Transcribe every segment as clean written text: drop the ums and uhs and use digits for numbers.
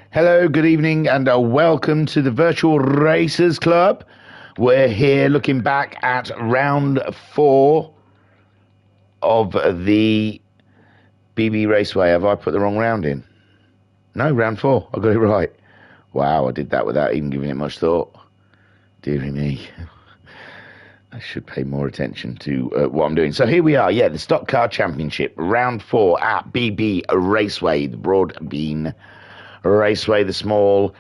Hello, good evening, and welcome to the Virtual Racers Club. We're here looking back at round 4 of the BB Raceway. Have I put the wrong round in? No, round 4. I got it right. Wow, I did that without even giving it much thought. Dearie me. I should pay more attention to what I'm doing. So here we are, the Stock Car Championship, round 4 at BB Raceway, the Broadbean Raceway, the small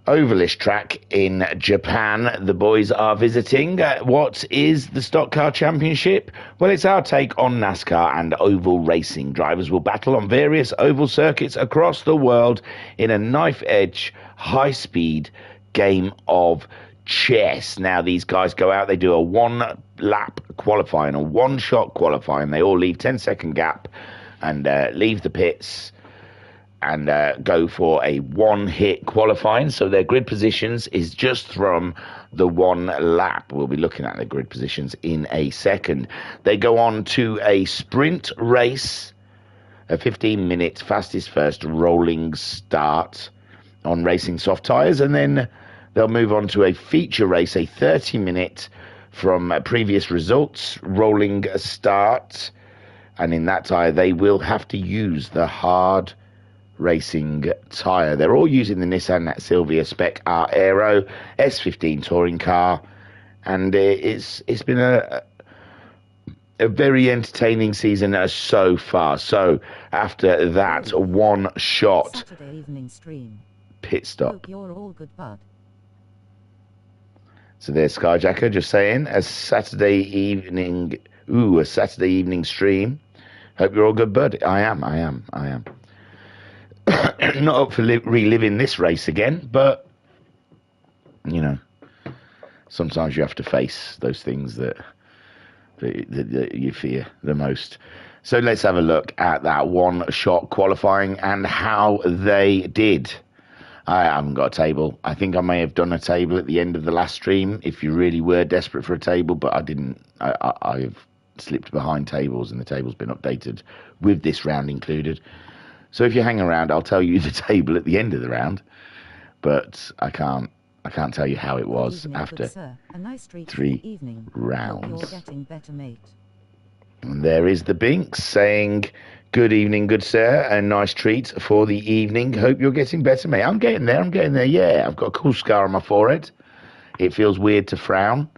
ovalish track in Japan. The boys are visiting. What is the Stock Car Championship? Well, it's our take on NASCAR and oval racing. Drivers will battle on various oval circuits across the world in a knife-edge, high-speed game of chess. Now, these guys go out, they do a one-lap qualifying, a one-shot qualifying. They all leave 10-second gap and leave the pits and go for a one-hit qualifying. So their grid positions is just from the one lap. We'll be looking at the grid positions in a second. They go on to a sprint race, a 15-minute fastest first rolling start on racing soft tyres, and then they'll move on to a feature race, a 30-minute from previous results rolling start, and in that tyre they will have to use the hard racing tyre. They're all using the Nissan Silvia Spec R Aero S15 touring car, and it's been a very entertaining season so far. So after that one shot Saturday evening stream. Pit stop. Hope you're all good, bud. So there's Skyjacker just saying a Saturday evening stream. Hope you're all good, bud. I am. Not up for reliving this race again, but you know, sometimes you have to face those things that you fear the most. So let's have a look at that one-shot qualifying and how they did. I haven't got a table. I think I may have done a table at the end of the last stream if you really were desperate for a table, but I didn't. I've slipped behind tables, and the table's been updated with this round included. So if you hang around, I'll tell you the table at the end of the round, but I can't tell you how it was after three rounds. You're getting better, mate. And there is the Binks saying, "Good evening, good sir, a nice treat for the evening. Hope you're getting better, mate." I'm getting there. Yeah, I've got a cool scar on my forehead. It feels weird to frown,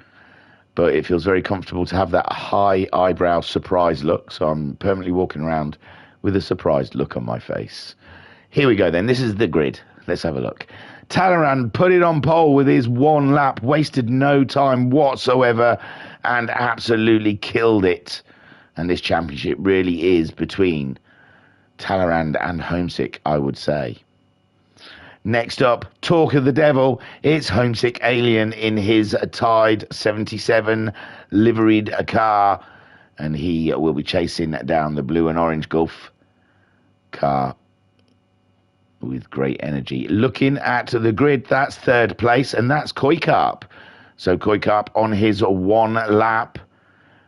but it feels very comfortable to have that high eyebrow surprise look. So I'm permanently walking around with a surprised look on my face. Here we go then. This is the grid. Let's have a look. Talleyrand put it on pole with his one lap, wasted no time whatsoever, and absolutely killed it. And this championship really is between Talleyrand and Homesick, I would say. Next up, talk of the devil, it's Homesick Alien in his Tide 77 liveried car, and he will be chasing down the blue and orange Gulf car with great energy. Looking at the grid, that's third place, and that's Koikarp. So Koikarp on his one lap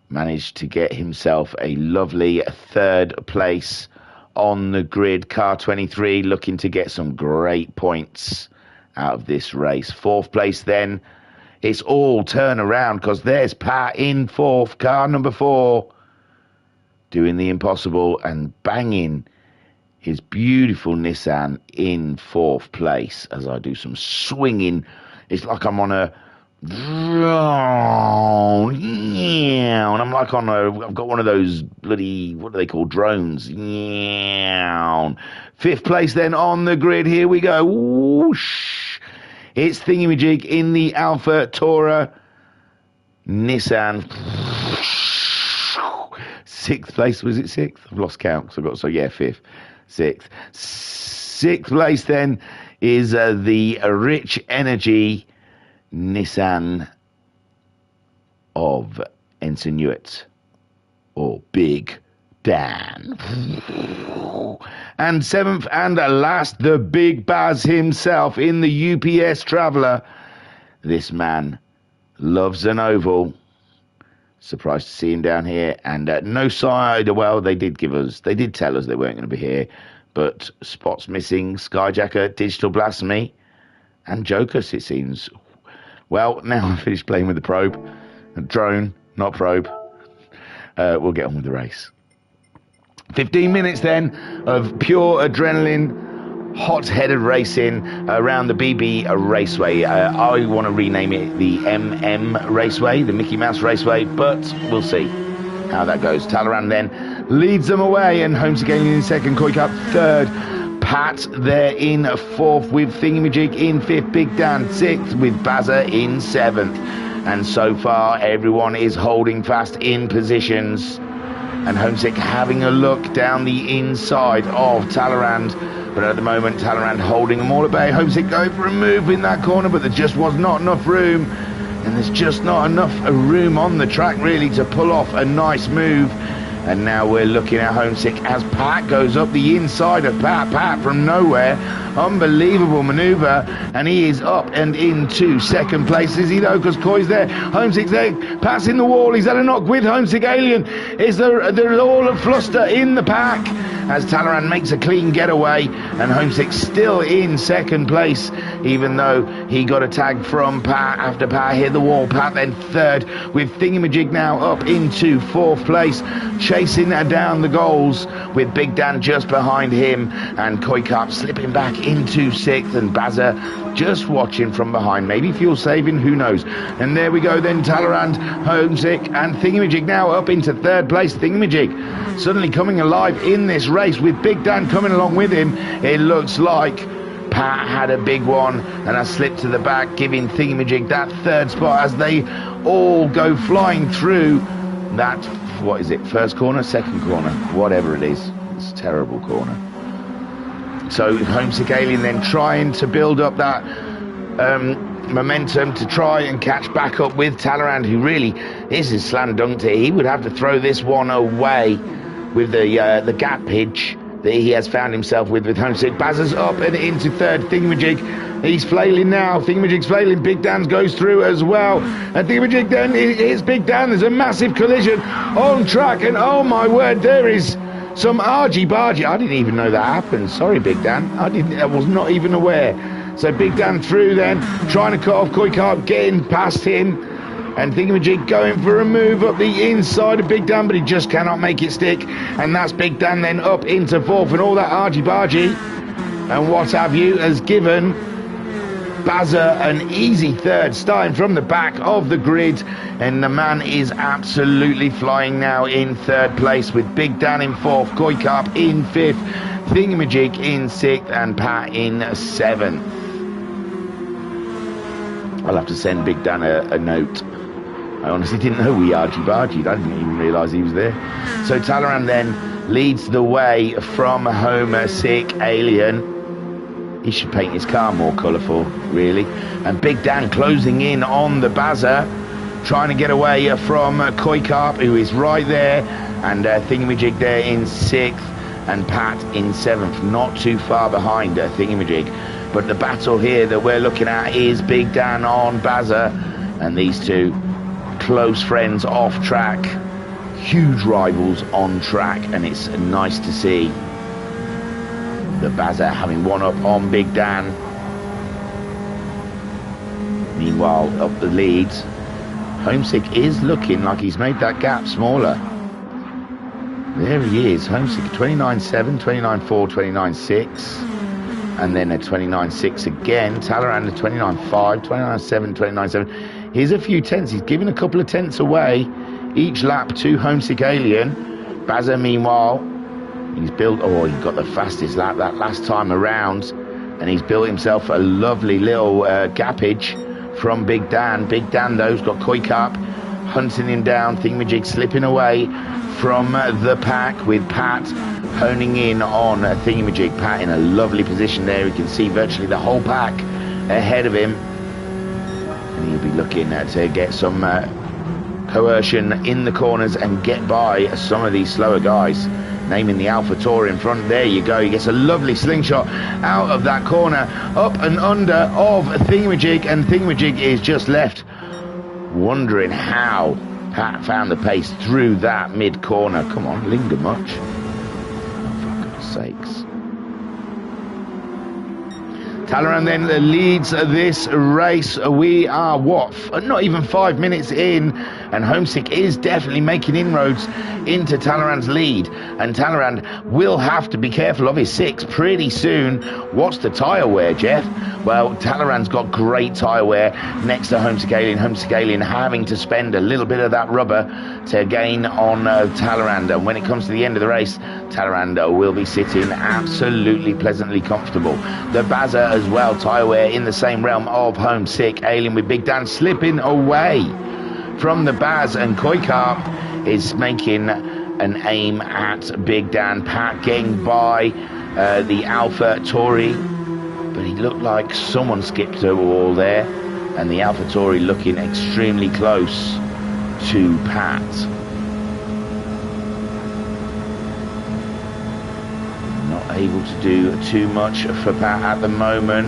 managed to get himself a lovely third place on the grid. Car 23 looking to get some great points out of this race. Fourth place then, it's all turn around because there's Pat in fourth, car number 4, doing the impossible and banging his beautiful Nissan in fourth place as I do some swinging. It's like I'm on a and I'm like I've got one of those bloody, what do they call, drones. Fifth place then on the grid. Here we go. Whoosh. It's Thingamajig in the Alpha Tora Nissan. Sixth place, was it sixth? I've lost count. Fifth, sixth. Sixth place then is the Rich Energy Nissan of Ensign or Big Dan. And seventh and last, the Big Baz himself in the UPS Traveller. This man loves an oval. Surprised to see him down here. And no side. Well, they did tell us they weren't going to be here, but spots missing Skyjacker, Digital Blasphemy, and Jokers, it seems. Well, now I've finished playing with the probe. A drone, not probe. We'll get on with the race. 15 minutes then of pure adrenaline, hot-headed racing around the BB Raceway. I want to rename it the MM Raceway, the Mickey Mouse Raceway, but we'll see how that goes. Talleyrand then leads them away, and Homesick Alien in second, Koi Cup third, Pat there in fourth with Thingamajig in fifth, Big Dan sixth with Bazza in seventh. And so far everyone is holding fast in positions, and Homesick having a look down the inside of Talleyrand, but at the moment Talleyrand holding them all at bay. Homesick going for a move in that corner, but there just was not enough room, and there's just not enough room on the track really to pull off a nice move. And now we're looking at Homesick as Pat goes up the inside of Pat from nowhere. Unbelievable manoeuvre, and he is up and into second place. Is he though? Because Coy's there, Homesick's there, Pat's in the wall. He's had a knock with Homesick Alien. Is there all of fluster in the pack as Talleyrand makes a clean getaway, and Homesick still in second place, even though he got a tag from Pat after Pat hit the wall. Pat then third with Thingamajig now up into fourth place, chasing down the goals with Big Dan just behind him, and Koi Cup slipping back into sixth, and Bazza just watching from behind, maybe fuel saving, who knows. And there we go then, Talleyrand, Homesick and Thingamajig now up into third place. Thingamajig suddenly coming alive in this race with Big Dan coming along with him. It looks like Pat had a big one and has slipped to the back, giving Thingamajig that third spot as they all go flying through that, what is it, first corner, second corner, whatever it is. It's a terrible corner. So Homesick Alien then trying to build up that momentum to try and catch back up with Talleyrand, who really is his slam dunk it. He would have to throw this one away with the gap pitch that he has found himself with Homesick. Bazza's up and into third. Thingamajig, he's flailing now. Thingamajig's flailing. Big Dan goes through as well. And Thingamajig then hits Big Dan. There's a massive collision on track, and oh my word, there is some argy-bargy. I didn't even know that happened. Sorry, Big Dan. I was not even aware. So Big Dan through then, trying to cut off Koi Cup, getting past him. And Thingamajig going for a move up the inside of Big Dan, but he just cannot make it stick. And that's Big Dan then up into fourth, and all that argy-bargy and what have you has given Bazza an easy third, starting from the back of the grid. And the man is absolutely flying now in third place, with Big Dan in fourth, Koi Cup in fifth, Thingamajig in sixth, and Pat in seventh. I'll have to send Big Dan a note. I honestly didn't know we argy-bargied. I didn't even realise he was there. So Talleyrand then leads the way from Homesick Alien. He should paint his car more colourful, really. And Big Dan closing in on the Bazza, trying to get away from Koi Cup, who is right there. And Thingamajig there in sixth, and Pat in seventh, not too far behind Thingamajig. But the battle here that we're looking at is Big Dan on Bazza, and these two close friends off track, huge rivals on track, and it's nice to see the Bazza having one up on Big Dan. Meanwhile, up the lead, Homesick is looking like he's made that gap smaller. There he is, Homesick 29.7, 29.4, 29.6. And then a 29.6 again. Talleyrand a 29.5, 29.7, 29.7. Here's a few tenths. He's giving a couple of tenths away each lap to Homesick Alien. Bazza, meanwhile, he's built, he got the fastest lap that last time around, and he's built himself a lovely little gappage from Big Dan. Big Dan, though, has got Koi Cup hunting him down. Thingamajig slipping away from the pack, with Pat honing in on Thingamajig. Pat in a lovely position there. You can see virtually the whole pack ahead of him, and he'll be looking to get some coercion in the corners and get by some of these slower guys, naming the Alpha Tour in front. There you go. He gets a lovely slingshot out of that corner, up and under of Thingamajig, and Thingamajig is just left wondering how Pat found the pace through that mid corner. Come on, linger much. Oh, for God's sakes. Talleyrand then leads this race. We are, not even 5 minutes in, and Homesick is definitely making inroads into Talleyrand's lead. And Talleyrand will have to be careful of his six pretty soon. What's the tyre wear, Jeff? Well, Talleyrand's got great tyre wear next to Homesick Alien. Homesick Alien having to spend a little bit of that rubber to gain on Talleyrand. And when it comes to the end of the race, Talleyrand will be sitting absolutely pleasantly comfortable. The Bazza as well, tyre wear in the same realm of Homesick Alien, with Big Dan slipping away from the Baz, and Koikarp is making an aim at Big Dan. Pat getting by the Alpha Tauri, but he looked like someone skipped a wall there, and the Alpha Tauri looking extremely close to Pat. Not able to do too much for Pat at the moment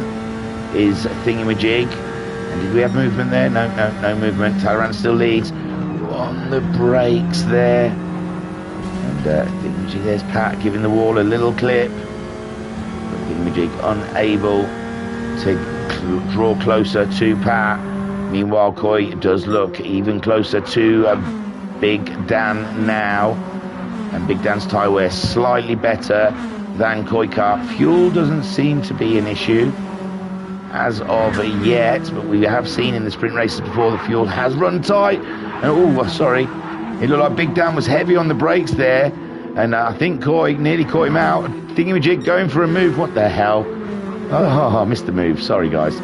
is Thingamajig. And did we have movement there? No movement. Talleyrand still leads on the brakes there. And Thingamajig, there's Pat giving the wall a little clip. But Thingamajig unable to draw closer to Pat. Meanwhile, Koi does look even closer to Big Dan now. And Big Dan's tyre wear slightly better than Koikarp. Fuel doesn't seem to be an issue as of yet, but we have seen in the sprint races before the fuel has run tight. And sorry, it looked like Big Dan was heavy on the brakes there, and I think Koi nearly caught him out. Thingamajig going for a move. What the hell? Oh, I missed the move. Sorry, guys.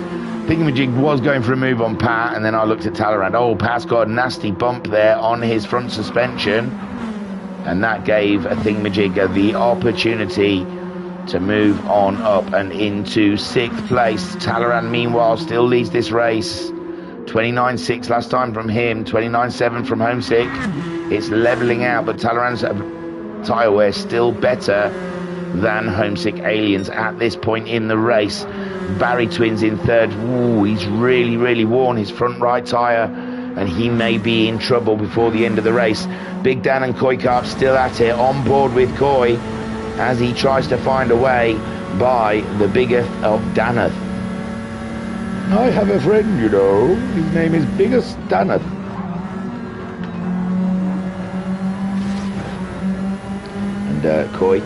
Thingamajig was going for a move on Pat, and then I looked at Talleyrand. Oh, Pat's got a nasty bump there on his front suspension, and that gave Thingamajig the opportunity to move on up and into 6th place. Talleyrand, meanwhile, still leads this race. 29.6 last time from him, 29.7 from Homesick. It's levelling out, but Talleyrand's tyre wear still better than Homesick Aliens at this point in the race. Barry Twins in 3rd. Ooh, he's really worn his front right tyre, and he may be in trouble before the end of the race. Big Dan and Koikarp still at it, on board with Koi, as he tries to find a way by the Biggest of Danath. I have a friend, you know. His name is Biggest Danath. And Koi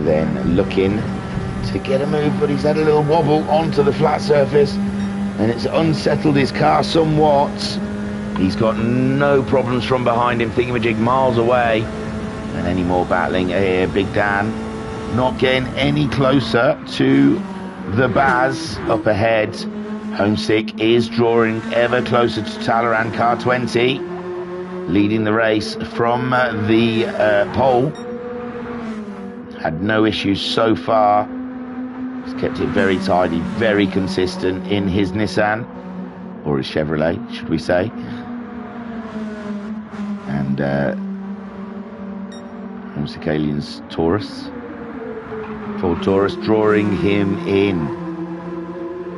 then looking to get a move, but he's had a little wobble onto the flat surface, and it's unsettled his car somewhat. He's got no problems from behind him. Thingamajig miles away. And any more battling here. Big Dan not getting any closer to the Baz up ahead. Homesick is drawing ever closer to Talleyrand. Car 20 leading the race from the pole. Had no issues so far. He's kept it very tidy, very consistent in his Nissan, or his Chevrolet, should we say. And Homesick Alien's Taurus. Ford Taurus drawing him in.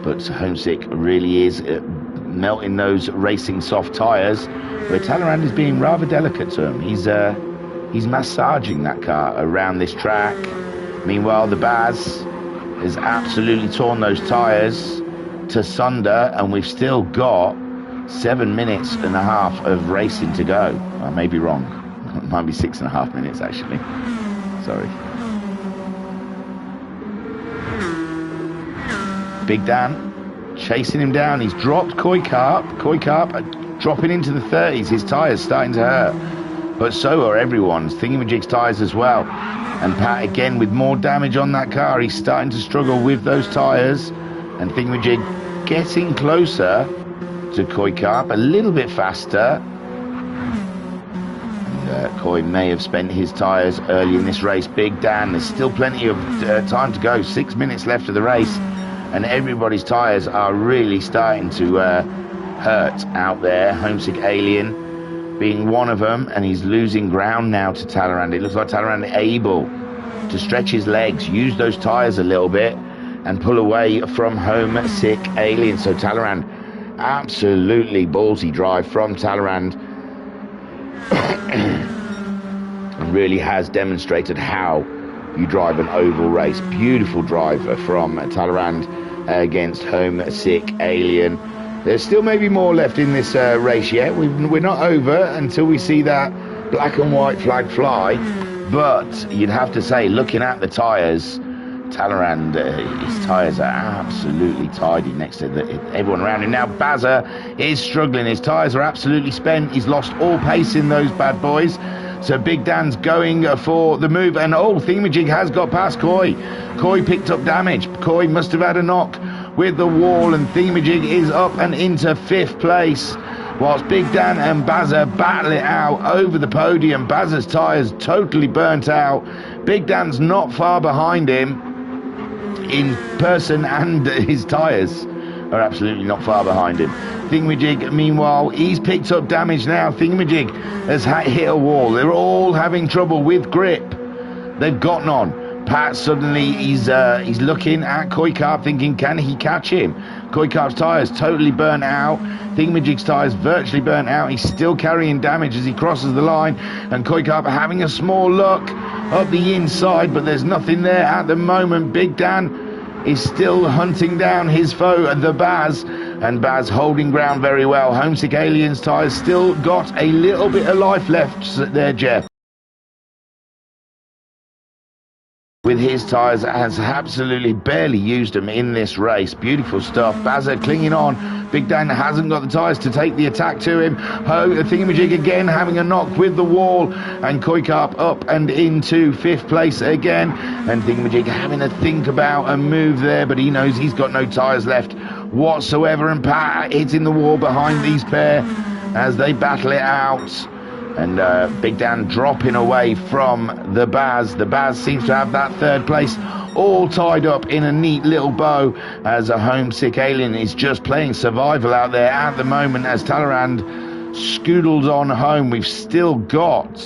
But Homesick really is melting those racing soft tyres, where Talleyrand is being rather delicate to him. He's massaging that car around this track. Meanwhile, the Baz has absolutely torn those tyres to sunder, and we've still got 7 minutes and a half of racing to go. I may be wrong. It might be 6.5 minutes, actually. Sorry. Big Dan chasing him down. He's dropped Koikarp. Koikarp dropping into the 30s. His tyres starting to hurt. But so are everyone's. Thingamajig's tyres as well. And Pat again with more damage on that car. He's starting to struggle with those tyres. And Thingamajig getting closer to Koikarp, a little bit faster. Koi may have spent his tyres early in this race. Big Dan, there's still plenty of time to go. 6 minutes left of the race, and everybody's tyres are really starting to hurt out there. Homesick Alien being one of them, and he's losing ground now to Talleyrand. It looks like Talleyrand able to stretch his legs, use those tyres a little bit, and pull away from Homesick Alien. So Talleyrand, absolutely ballsy drive from Talleyrand. And really has demonstrated how you drive an oval race. Beautiful drive from Talleyrand against Homesick Alien. There's still maybe more left in this race yet. We're not over until we see that black and white flag fly. But you'd have to say, looking at the tyres, Talleyrand, his tyres are absolutely tidy next to everyone around him. Now Bazza is struggling. His tyres are absolutely spent. He's lost all pace in those bad boys. So Big Dan's going for the move. And Thingamajig has got past Coy. Coy picked up damage. Coy must have had a knock with the wall. And Thingamajig is up and into 5th place. Whilst Big Dan and Bazza battle it out over the podium. Bazza's tyres totally burnt out. Big Dan's not far behind him in person, and his tyres are absolutely not far behind him. Thingamajig, meanwhile, he's picked up damage now. Thingamajig has hit a wall. They're all having trouble with grip. They've got none. Pat suddenly, he's looking at Koikarp thinking, can he catch him? Koikarp's tyres totally burnt out. Thingamajig's tyres virtually burnt out. He's still carrying damage as he crosses the line. And Koikarp having a small look up the inside, but there's nothing there at the moment. Big Dan is still hunting down his foe, the Baz. And Baz holding ground very well. Homesick Alien's tyres still got a little bit of life left there, Jeff. With his tyres, has absolutely barely used them in this race. Beautiful stuff. Bazza clinging on. Big Dan hasn't got the tyres to take the attack to him. Thingamajig again having a knock with the wall. And Koikarp up and into 5th place again. And Thingamajig having a think about a move there, but he knows he's got no tyres left whatsoever. And Pat hitting the wall behind these pair as they battle it out. And Big Dan dropping away from the Baz. The Baz seems to have that 3rd place all tied up in a neat little bow, as a Homesick Alien is just playing survival out there at the moment as Talleyrand scoodles on home. We've still got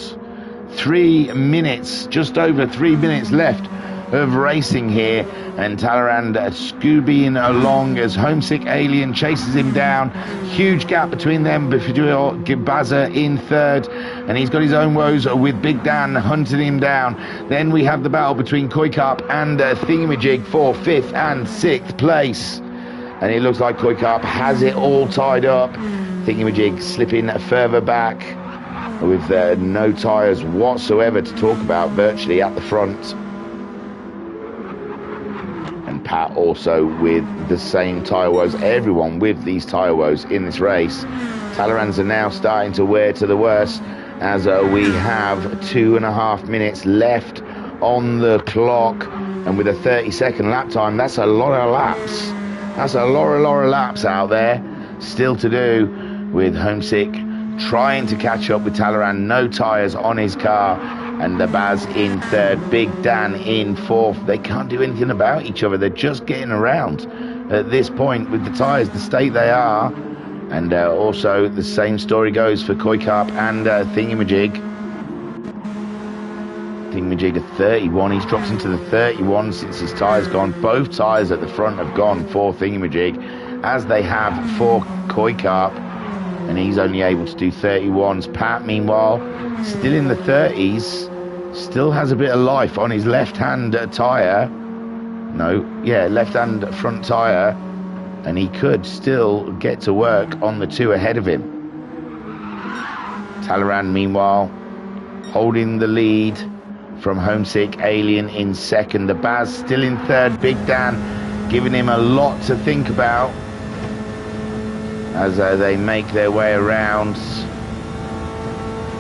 3 minutes, just over 3 minutes left of racing here, and Talleyrand scoobying along as Homesick Alien chases him down. Huge gap between them, Bazza in 3rd, and he's got his own woes with Big Dan hunting him down. Then we have the battle between Koikarp and Thingamajig for 5th and 6th place, and it looks like Koikarp has it all tied up. Thingamajig slipping further back with no tyres whatsoever to talk about virtually at the front. Pat also with the same tyre woes. Everyone with these tyre woes in this race. Talleyrand's are now starting to wear to the worst as we have 2.5 minutes left on the clock, and with a 30-second lap time, that's a lot of laps. That's a lot of laps out there still to do, with Homesick trying to catch up with Talleyrand. No tyres on his car, and the Baz in 3rd, Big Dan in 4th. They can't do anything about each other. They're just getting around at this point with the tyres the state they are. And also the same story goes for Koikarp and Thingamajig. Thingamajig at 31. He's dropped into the 31 since his tyres gone. Both tyres at the front have gone for Thingamajig, as they have for Koikarp, and he's only able to do 31s. Pat, meanwhile, still in the 30s, still has a bit of life on his left-hand tyre. Left-hand front tyre, and he could still get to work on the 2 ahead of him. Talleyrand, meanwhile, holding the lead from Homesick Alien in 2nd. The Baz still in 3rd. Big Dan giving him a lot to think about as they make their way around.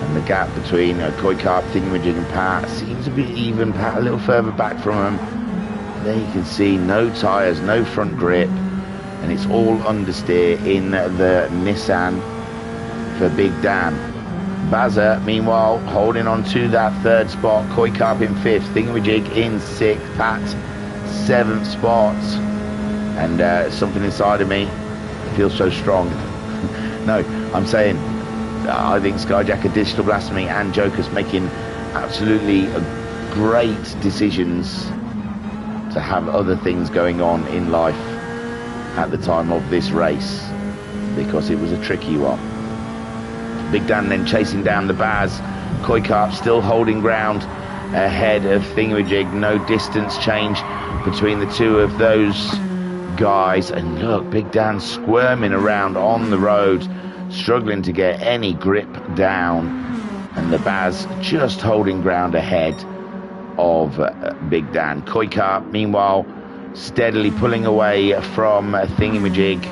And the gap between Koikarp, Thingamajig and Pat seems a bit even. Pat a little further back from him. There you can see no tyres, no front grip, and it's all understeer in the Nissan for Big Dan. Bazza, meanwhile, holding on to that 3rd spot. Koikarp in 5th, Thingamajig in 6th, Pat 7th spot. And something inside of me feels so strong. No, I'm saying I think Skyjacker, Digital Blasphemy and Joker's making absolutely great decisions to have other things going on in life at the time of this race, because it was a tricky one. Big Dan then chasing down the Baz. Koikarp still holding ground ahead of Thingamajig. No distance change between the two of those guys. And look, Big Dan squirming around on the road, struggling to get any grip down. And the Baz just holding ground ahead of Big Dan. Koikar, meanwhile, steadily pulling away from Thingamajig,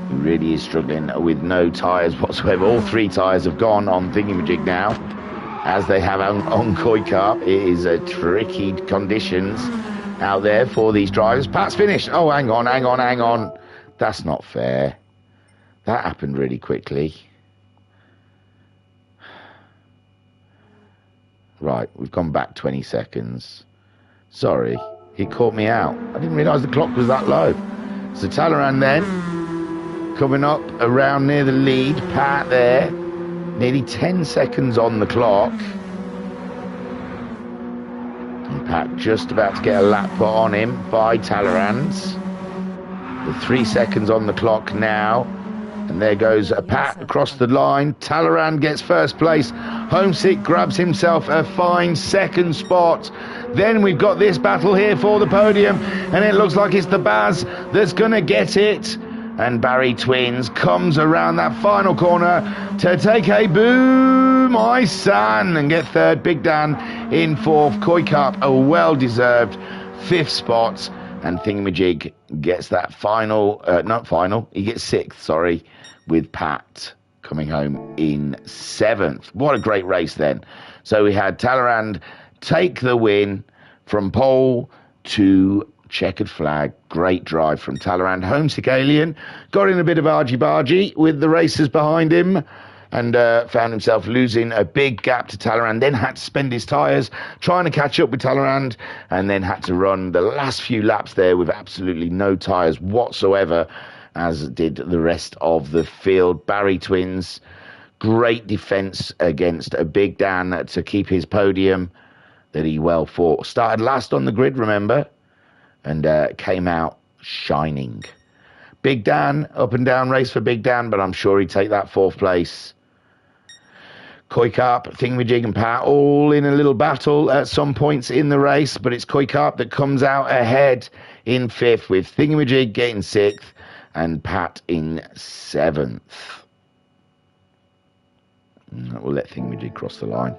who really is struggling with no tyres whatsoever. All three tyres have gone on Thingamajig now, as they have on Koikar. It is a tricky conditions out there for these drivers. Pat's finished. Oh, hang on. That's not fair. That happened really quickly. Right, we've gone back 20 seconds. Sorry, he caught me out. I didn't realise the clock was that low. So Talleyrand then, coming up around near the lead. Pat there, nearly 10 seconds on the clock. And Pat just about to get a lap put on him by Talleyrand. With 3 seconds on the clock now. And there goes a Pat across the line. Talleyrand gets first place. Homesick grabs himself a fine second spot. Then we've got this battle here for the podium, and it looks like it's the Baz that's going to get it. And Barry Twins comes around that final corner to take a boom, my son, and get third. Big Dan in fourth. Koikar, a well-deserved fifth spot. And Thingamajig gets that he gets sixth, sorry, with Pat coming home in seventh. What a great race then. So we had Talleyrand take the win from pole to checkered flag. Great drive from Talleyrand. Homesick Alien got in a bit of argy-bargy with the racers behind him, and found himself losing a big gap to Talleyrand, then had to spend his tyres trying to catch up with Talleyrand, and then had to run the last few laps there with absolutely no tyres whatsoever, as did the rest of the field. Barry Twins, great defence against a Big Dan to keep his podium that he well fought. Started last on the grid, remember, and came out shining. Big Dan, up and down race for Big Dan, but I'm sure he'd take that fourth place. Koikar, Thingamajig and Pat all in a little battle at some points in the race, but it's Koikar that comes out ahead in fifth, with Thingamajig getting sixth and Pat in seventh. We'll let Thingamajig cross the line.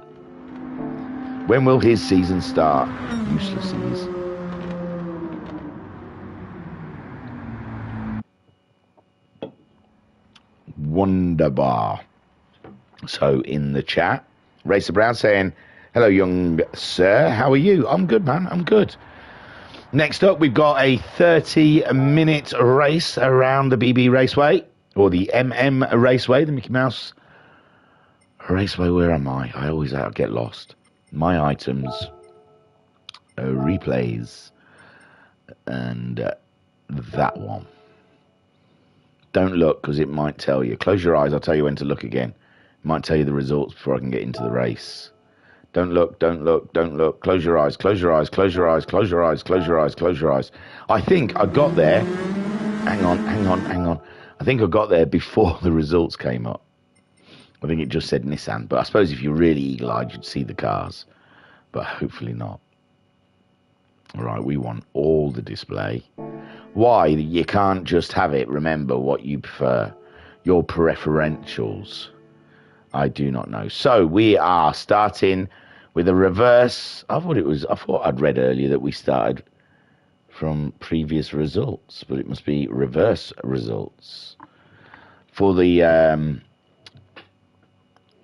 When will his season start? Useless he is. Wunderbar. So in the chat, Racer Brown saying, hello, young sir. How are you? I'm good, man. I'm good. Next up, we've got a 30-minute race around the BB Raceway, or the MM Raceway, the Mickey Mouse Raceway. Where am I? I always get lost. My items, replays, and that one. Don't look, because it might tell you. Close your eyes. I'll tell you when to look again. It might tell you the results before I can get into the race. Don't look, don't look, don't look. Close your eyes, close your eyes, close your eyes, close your eyes, close your eyes, close your eyes. I think I got there. Hang on. I think I got there before the results came up. I think it just said Nissan. But I suppose if you're really eagle-eyed, you'd see the cars. But hopefully not. All right, we want all the display. Why? You can't just have it. Remember what you prefer. Your preferentials. I do not know. So we are starting with a reverse. I thought I'd read earlier that we started from previous results, but it must be reverse results for the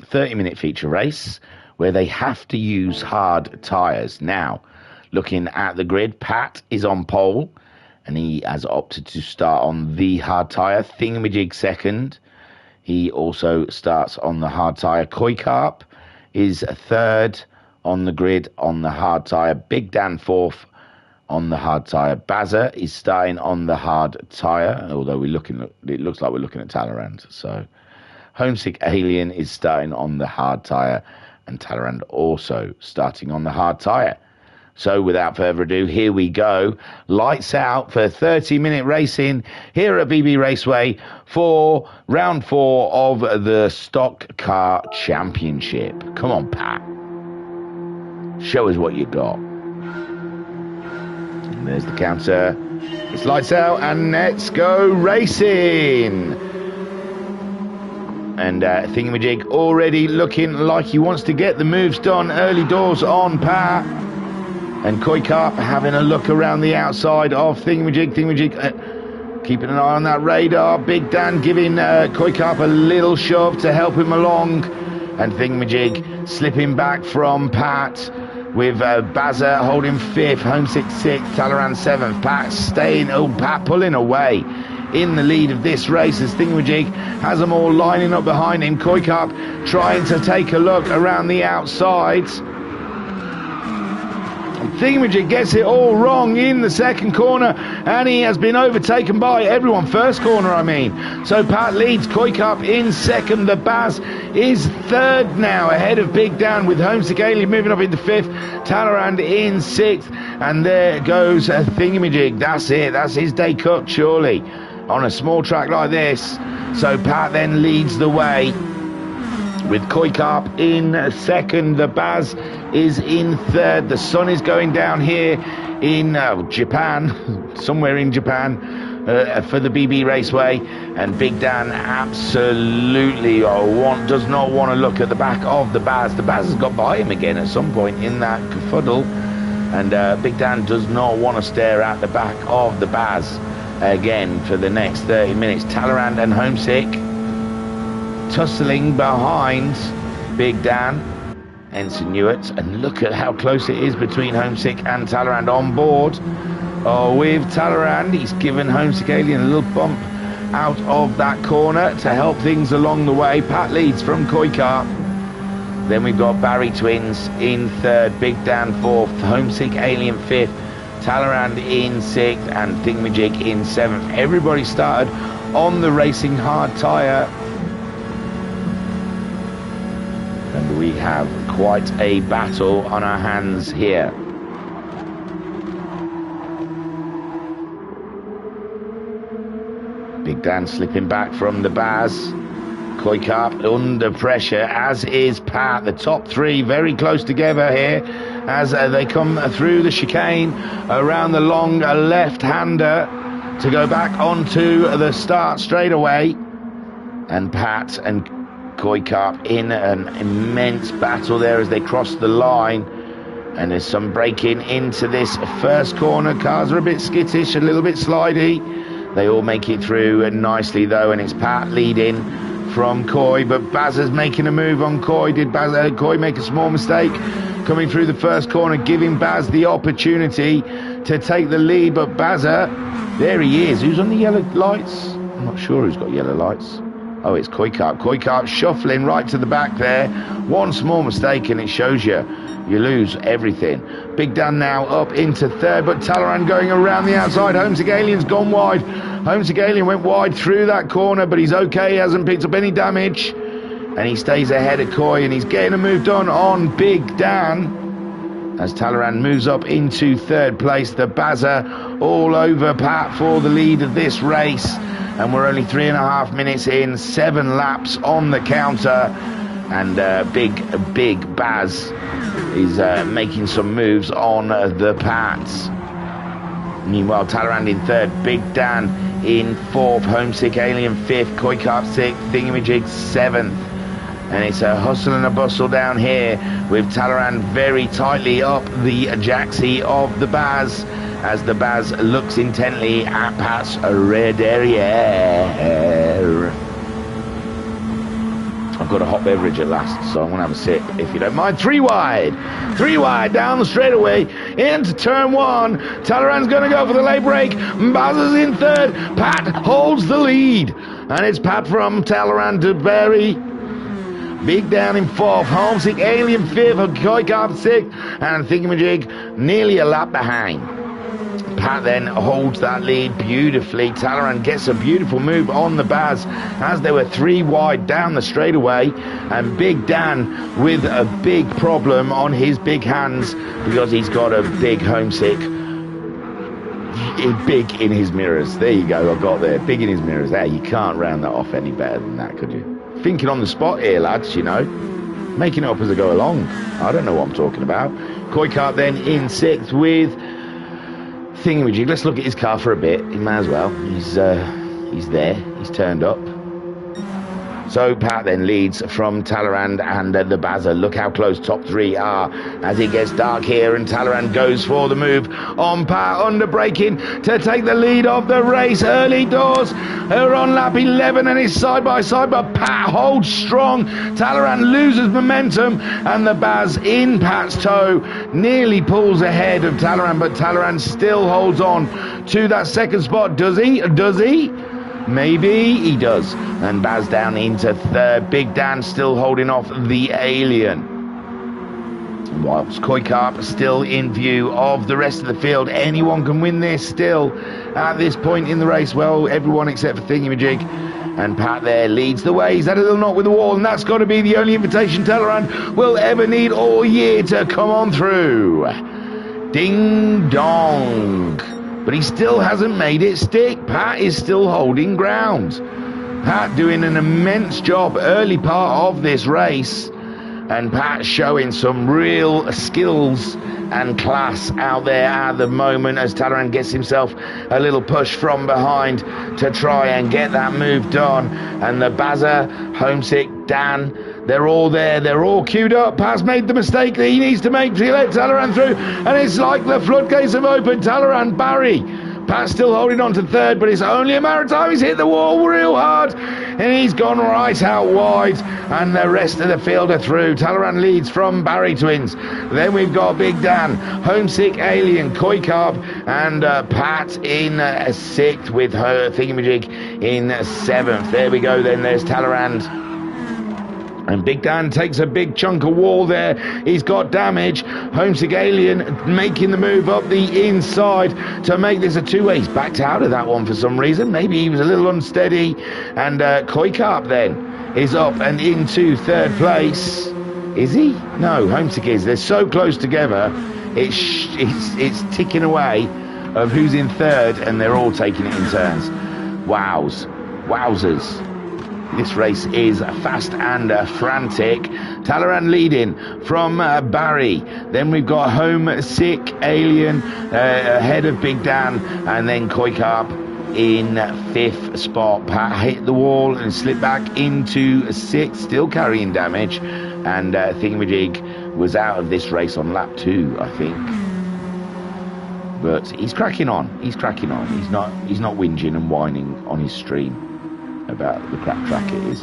30-minute feature race, where they have to use hard tyres. Now, looking at the grid, Pat is on pole, and he has opted to start on the hard tyre. Thingamajig second. He also starts on the hard tyre. Koikar is third on the grid on the hard tyre. Big Dan fourth on the hard tyre. Bazza is starting on the hard tyre, although it looks like we're looking at Talleyrand. So Homesick Alien is starting on the hard tyre, and Talleyrand also starting on the hard tyre. So without further ado, here we go. Lights out for 30-minute racing here at BB Raceway for round 4 of the Stock Car Championship. Come on, Pat. Show us what you got. And there's the counter. It's lights out and let's go racing. And Thingamajig already looking like he wants to get the moves done early doors on Pat. And Koi Carp having a look around the outside of Thingamajig. Thingamajig keeping an eye on that radar. Big Dan giving Koi Carp a little shove to help him along. And Thingamajig slipping back from Pat. With Bazza holding 5th, Homesick 6th, Talaran 7th, Pat pulling away in the lead of this race as Thingamajig has them all lining up behind him. Koi Carp trying to take a look around the outsides. Thingamajig gets it all wrong in the second corner and he has been overtaken by everyone. First corner, I mean. So Pat leads, Koi Carp in second. The Baz is third now ahead of Big Dan with Homesick Alien moving up into 5th. Talleyrand in 6th. And there goes Thingamajig. That's it. That's his day cut, surely, on a small track like this. So Pat then leads the way with Koi Carp in second. The Baz is in third. The sun is going down here in Japan, somewhere in Japan, for the BB Raceway. And Big Dan absolutely does not want to look at the back of the Baz. The Baz has got by him again at some point in that kerfuddle. And Big Dan does not want to stare at the back of the Baz again for the next 30 minutes. Talleyrand and Homesick tussling behind Big Dan, Ensign Newitt, and look at how close it is between Homesick and Talleyrand on board. With Talleyrand, he's given Homesick Alien a little bump out of that corner to help things along the way. Pat leads from Koi Carp. Then we've got Barry Twins in third, Big Dan 4th, Homesick Alien 5th, Talleyrand in 6th, and Thingamajig in 7th. Everybody started on the racing hard tyre. And we have quite a battle on our hands here. Big Dan slipping back from the Baz. Koi Carp under pressure, as is Pat. The top three very close together here as they come through the chicane around the long left-hander to go back onto the start straight away. And Pat and Koi Carp in an immense battle there as they cross the line. And there's some braking into this first corner. Cars are a bit skittish, a little bit slidey. They all make it through nicely though, and it's Pat leading from Koi, but Bazza's making a move on Koi. Did Koi make a small mistake coming through the first corner, giving Baz the opportunity to take the lead? But Bazza, there he is. Who's on the yellow lights? I'm not sure who's got yellow lights. Oh, it's Koi Carp. Koi Carp shuffling right to the back there. One small mistake and it shows you lose everything. Big Dan now up into third, but Talleyrand going around the outside. Homesick Alien's gone wide. Homesick Alien went wide through that corner, but he's okay. He hasn't picked up any damage. And he stays ahead of Koi, and he's getting a move done on Big Dan as Talleyrand moves up into third place. The Bazza all over Pat for the lead of this race. And we're only 3.5 minutes in, 7 laps on the counter. And big Baz is making some moves on the Pats. Meanwhile, Talleyrand in third, Big Dan in fourth, Homesick Alien 5th, Koi Carp 6th, Thingamajig 7th. And it's a hustle and a bustle down here with Talleyrand very tightly up the jacksie of the Baz as the Baz looks intently at Pat's red derriere. I've got a hot beverage at last, so I'm going to have a sip, if you don't mind. Three wide down the straightaway into turn 1. Talleyrand's going to go for the late break. Baz is in third. Pat holds the lead. And it's Pat from Talleyrand to Barry. Big Dan in 4th. Homesick Alien 5th. Koi Carp 6th. And Thingamajig nearly a lap behind. Pat then holds that lead beautifully. Talleyrand gets a beautiful move on the Baz as there were 3 wide down the straightaway, and Big Dan with a big problem on his big hands because he's got a big Homesick. Big in his mirrors. There you go, I got there. Big in his mirrors. There, you can't round that off any better than that, could you? Thinking on the spot here, lads, you know. Making it up as I go along. I don't know what I'm talking about. Koikart then in 6th with Thingamajig. Let's look at his car for a bit. He may as well. He's there. He's turned up. So Pat then leads from Talleyrand and the Bazza. Look how close top 3 are as it gets dark here, and Talleyrand goes for the move on Pat, under braking to take the lead of the race. Early doors are on lap 11 and it's side by side, but Pat holds strong. Talleyrand loses momentum and the Baz in Pat's toe nearly pulls ahead of Talleyrand, but Talleyrand still holds on to that second spot. Does he? Maybe he does. And Baz down into 3rd. Big Dan still holding off the Alien. Whilst Koikart still in view of the rest of the field. Anyone can win this still at this point in the race. Well, everyone except for Thingamajig. And Pat there leads the way. He's had a little knock with the wall, and that's got to be the only invitation Talleyrand will ever need all year to come on through. Ding dong. But he still hasn't made it stick. Pat is still holding ground. Pat doing an immense job early part of this race. And Pat showing some real skills and class out there at the moment as Talleyrand gets himself a little push from behind to try and get that move done. And the Bazza, Homesick, Dan, they're all there, they're all queued up. Pat's made the mistake that he needs to make to let Talleyrand through, and it's like the floodgates have opened. Talleyrand, Barry, Pat's still holding on to 3rd, but it's only a matter of time. He's hit the wall real hard and he's gone right out wide, and the rest of the field are through. Talleyrand leads from Barry Twins. Then we've got Big Dan, Homesick, Alien, Koikart, and Pat in 6th with her Thingamajig in 7th. There we go then, there's Talleyrand. And Big Dan takes a big chunk of wall there. He's got damage. Homesick Alien making the move up the inside to make this a 2-way. He's backed out of that one for some reason. Maybe he was a little unsteady. And Koikart then is up and into 3rd place. Is he? No, Homesick is. They're so close together. It's ticking away of who's in 3rd, and they're all taking it in turns. Wowzers. This race is fast and frantic. Talleyrand leading from Barry. Then we've got Homesick Alien ahead of Big Dan, and then Koikart in 5th spot. Pat hit the wall and slipped back into 6th, still carrying damage. And Thingamajig was out of this race on lap 2, I think. But he's cracking on. He's not whinging and whining on his stream about the crap track it is.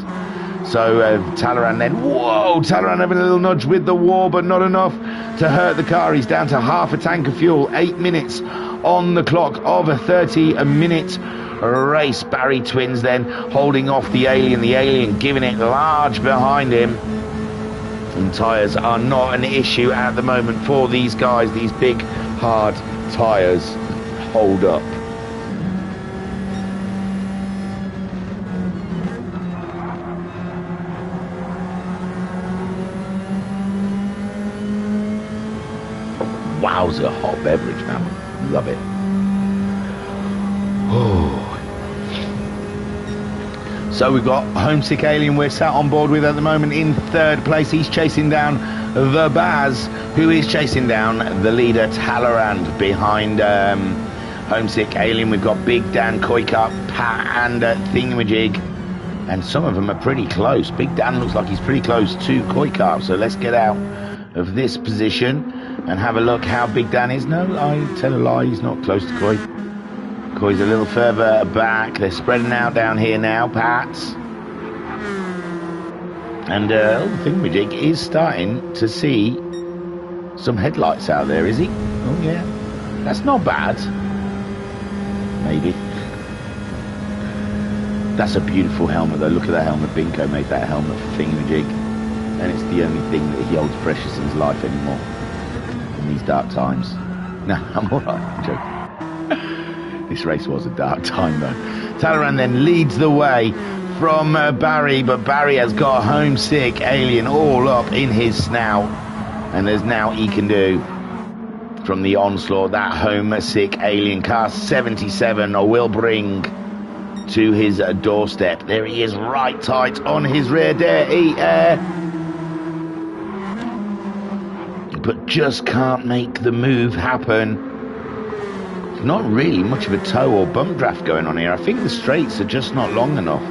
So Talleyrand then, Talleyrand having a little nudge with the wall, but not enough to hurt the car. He's down to half a tank of fuel, 8 minutes on the clock of a 30-minute race. Barry Twins then holding off the Alien giving it large behind him. And tyres are not an issue at the moment for these guys. These big hard tyres hold up. Wowza, hot beverage, man. Love it. Oh. So we've got Homesick Alien we're sat on board with at the moment in 3rd place. He's chasing down the Baz, who is chasing down the leader Talleyrand. Behind Homesick Alien we've got Big Dan, Koikart, Pat and Thingamajig. And some of them are pretty close. Big Dan looks like he's pretty close to Koikart. So let's get out of this position and have a look how Big Dan is. No, I tell a lie, he's not close to Koi. Koi's a little further back. They're spreading out down here now, Pats. And the Thingamajig is starting to see some headlights out there, is he? Oh yeah, that's not bad. Maybe. That's a beautiful helmet though. Look at that helmet. Binko made that helmet for Thingamajig, and it's the only thing that he holds precious in his life anymore in these dark times. No, I'm alright, I'm joking. This race was a dark time though. Talleyrand then leads the way from Barry, but Barry has got Homesick Alien all up in his snout, and there's now he can do from the onslaught. That Homesick Alien car 77 will bring to his doorstep. There he is, right tight on his rear. There he but just can't make the move happen. Not really much of a toe or bump draft going on here. I think the straights are just not long enough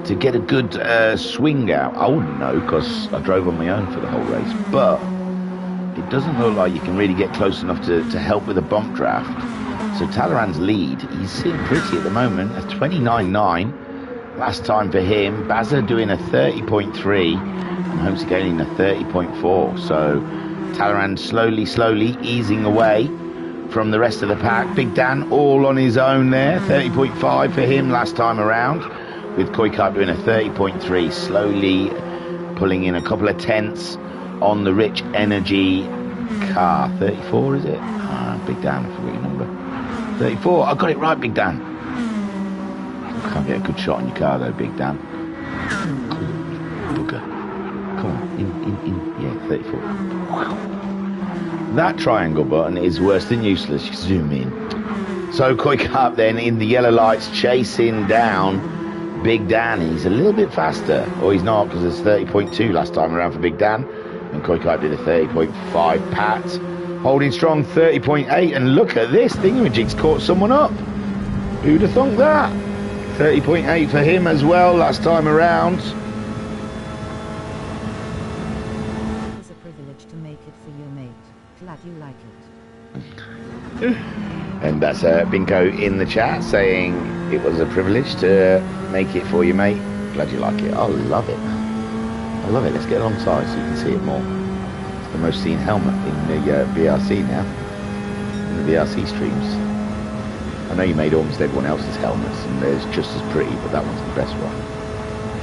to get a good swing out. I wouldn't know because I drove on my own for the whole race, but it doesn't look like you can really get close enough to help with a bump draft. So Talleyrand's lead, he's sitting pretty at the moment, a 29.9 last time for him. Bazza doing a 30.3 and Homesick Alien a 30.4. So Talleyrand slowly easing away from the rest of the pack. Big Dan all on his own there, 30.5 for him last time around, with Koikart doing a 30.3, slowly pulling in a couple of tenths on the Rich Energy car. 34 is it? Big Dan, I forgot your number. 34, I got it right, Big Dan. Can't get a good shot on your car though, Big Dan. Booger. Come on, in, yeah, 34. Wow. That triangle button is worse than useless. You zoom in. So Koikart then in the yellow lights chasing down Big Dan. He's a little bit faster, or he's not, because it's 30.2 last time around for Big Dan. And Koikart did a 30.5. Pat holding strong, 30.8. And look at this, Thingamajig's caught someone up. Who'd have thunk that? 30.8 for him as well last time around. It's a privilege to make it for you, mate. Glad you like it. And that's Binko in the chat saying it was a privilege to make it for you, mate. Glad you like it. I love it. I love it. Let's get alongside so you can see it more. It's the most seen helmet in the VRC now. In the VRC streams. I know you made almost everyone else's helmets and they're just as pretty, but that one's the best one